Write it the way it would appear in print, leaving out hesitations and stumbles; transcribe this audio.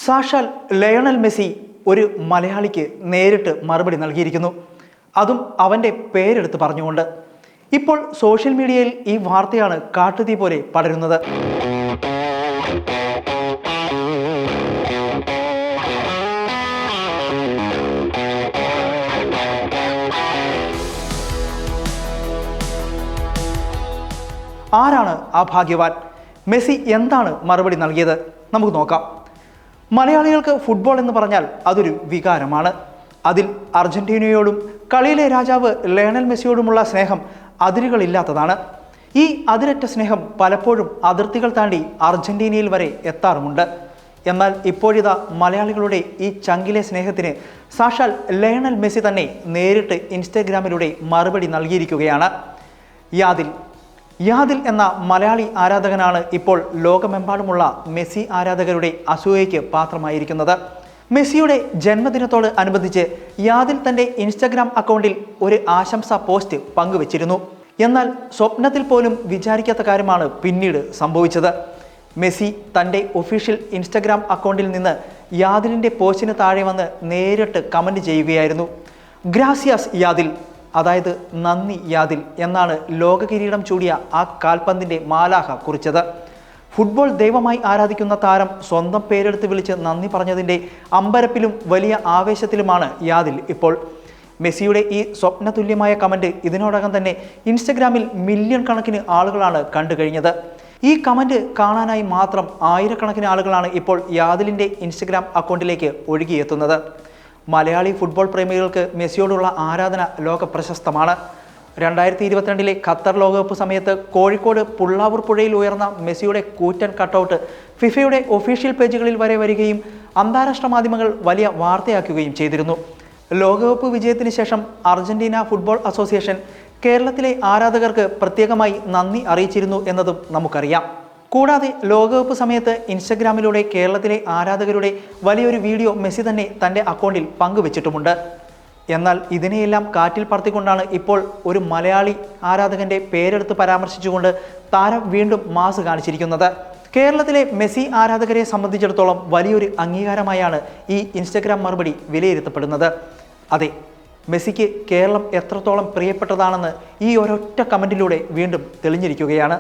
സാക്ഷാൽ Lionel Messi ഒരു മലയാളിക്ക് നേരിട്ട് മറുപടി നൽകിയിരിക്കുന്നു. അതും അവൻ്റെ പേരെടുത്ത് പറഞ്ഞുകൊണ്ട്. ഇപ്പോൾ സോഷ്യൽ മീഡിയയിൽ ഈ വാർത്തയാണ് കാട്ടുതീ പോലെ പടരുന്നത്. ആരാണ് ആ ഭാഗ്യവാൻ? മെസ്സി എന്താണ് മറുപടി നൽകിയത്? നമുക്ക് നോക്കാം. മലയാളികൾക്ക് ഫുട്ബോൾ എന്ന് പറഞ്ഞാൽ അതൊരു വികാരമാണ്. അതിൽ അർജന്റീനയോടും കളിയിലെ രാജാവ് ലയണൽ മെസ്സിയോടുമുള്ള സ്നേഹം അതിരുകളില്ലാത്തതാണ്. ഈ അതിരറ്റ സ്നേഹം പലപ്പോഴും അതിർത്തികൾ താണ്ടി അർജന്റീനയിൽ വരെ എത്താറുമുണ്ട്. എന്നാൽ ഇപ്പോഴിതാ മലയാളികളുടെ ഈ ചങ്കിലെ സ്നേഹത്തിന് സാക്ഷാൽ ലയണൽ മെസ്സി തന്നെ നേരിട്ട് ഇൻസ്റ്റഗ്രാമിലൂടെ മറുപടി നൽകിയിരിക്കുകയാണ്. യാദിൽ എന്ന മലയാളി ആരാധകനാണ് ഇപ്പോൾ ലോകമെമ്പാടുമുള്ള മെസ്സി ആരാധകരുടെ അസൂയയ്ക്ക് പാത്രമായിരിക്കുന്നത്. മെസ്സിയുടെ ജന്മദിനത്തോട് അനുബന്ധിച്ച് യാദിൽ തൻ്റെ ഇൻസ്റ്റഗ്രാം അക്കൗണ്ടിൽ ഒരു ആശംസാ പോസ്റ്റ് പങ്കുവച്ചിരുന്നു. എന്നാൽ സ്വപ്നത്തിൽ പോലും വിചാരിക്കാത്ത കാര്യമാണ് പിന്നീട് സംഭവിച്ചത്. മെസ്സി തൻ്റെ ഒഫീഷ്യൽ ഇൻസ്റ്റഗ്രാം അക്കൗണ്ടിൽ നിന്ന് യാദിലിൻ്റെ പോസ്റ്റിന് താഴെ വന്ന് നേരിട്ട് കമൻറ്റ് ചെയ്യുകയായിരുന്നു. ഗ്രാസിയാസ് യാദിൽ, അതായത് നന്ദി യാദിൽ എന്നാണ് ലോക കിരീടം ചൂടിയ ആ കാൽപന്തിൻ്റെ മാലാഹ കുറിച്ചത്. ഫുട്ബോൾ ദൈവമായി ആരാധിക്കുന്ന താരം സ്വന്തം പേരെടുത്ത് വിളിച്ച് നന്ദി പറഞ്ഞതിൻ്റെ അമ്പരപ്പിലും വലിയ ആവേശത്തിലുമാണ് യാദിൽ ഇപ്പോൾ. മെസ്സിയുടെ ഈ സ്വപ്നതുല്യമായ കമൻറ്റ് ഇതിനോടകം തന്നെ ഇൻസ്റ്റഗ്രാമിൽ മില്യൺ കണക്കിന് ആളുകളാണ് കണ്ടു കഴിഞ്ഞത്. ഈ കമൻറ്റ് കാണാനായി മാത്രം ആയിരക്കണക്കിന് ആളുകളാണ് ഇപ്പോൾ യാദിലിൻ്റെ ഇൻസ്റ്റഗ്രാം അക്കൗണ്ടിലേക്ക് ഒഴുകിയെത്തുന്നത്. മലയാളി ഫുട്ബോൾ പ്രേമികൾക്ക് മെസ്സിയോടുള്ള ആരാധന ലോക പ്രശസ്തമാണ്. 2022 ഖത്തർ ലോകകപ്പ് സമയത്ത് കോഴിക്കോട് പുള്ളാവൂർ പുഴയിൽ ഉയർന്ന മെസ്സിയുടെ കൂറ്റൻ കട്ടൗട്ട് ഫിഫയുടെ ഒഫീഷ്യൽ പേജുകളിൽ വരെ വരികയും അന്താരാഷ്ട്ര മാധ്യമങ്ങൾ വലിയ വാർത്തയാക്കുകയും ചെയ്തിരുന്നു. ലോകകപ്പ് വിജയത്തിന് ശേഷം അർജന്റീന ഫുട്ബോൾ അസോസിയേഷൻ കേരളത്തിലെ ആരാധകർക്ക് പ്രത്യേകമായി നന്ദി അറിയിച്ചിരുന്നു എന്നതും നമുക്കറിയാം. കൂടാതെ ലോകകപ്പ് സമയത്ത് ഇൻസ്റ്റഗ്രാമിലൂടെ കേരളത്തിലെ ആരാധകരുടെ വലിയൊരു വീഡിയോ മെസ്സി തന്നെ തൻ്റെ അക്കൗണ്ടിൽ പങ്കുവച്ചിട്ടുമുണ്ട്. എന്നാൽ ഇതിനെയെല്ലാം കാറ്റിൽ പറത്തിക്കൊണ്ടാണ് ഇപ്പോൾ ഒരു മലയാളി ആരാധകൻ്റെ പേരെടുത്ത് പരാമർശിച്ചുകൊണ്ട് താരം വീണ്ടും മാസ് കാണിച്ചിരിക്കുന്നത്. കേരളത്തിലെ മെസ്സി ആരാധകരെ സംബന്ധിച്ചിടത്തോളം വലിയൊരു അംഗീകാരമായാണ് ഈ ഇൻസ്റ്റഗ്രാം മറുപടി വിലയിരുത്തപ്പെടുന്നത്. അതെ, മെസ്സിക്ക് കേരളം എത്രത്തോളം പ്രിയപ്പെട്ടതാണെന്ന് ഈ ഒരൊറ്റ കമൻറ്റിലൂടെ വീണ്ടും തെളിഞ്ഞിരിക്കുകയാണ്.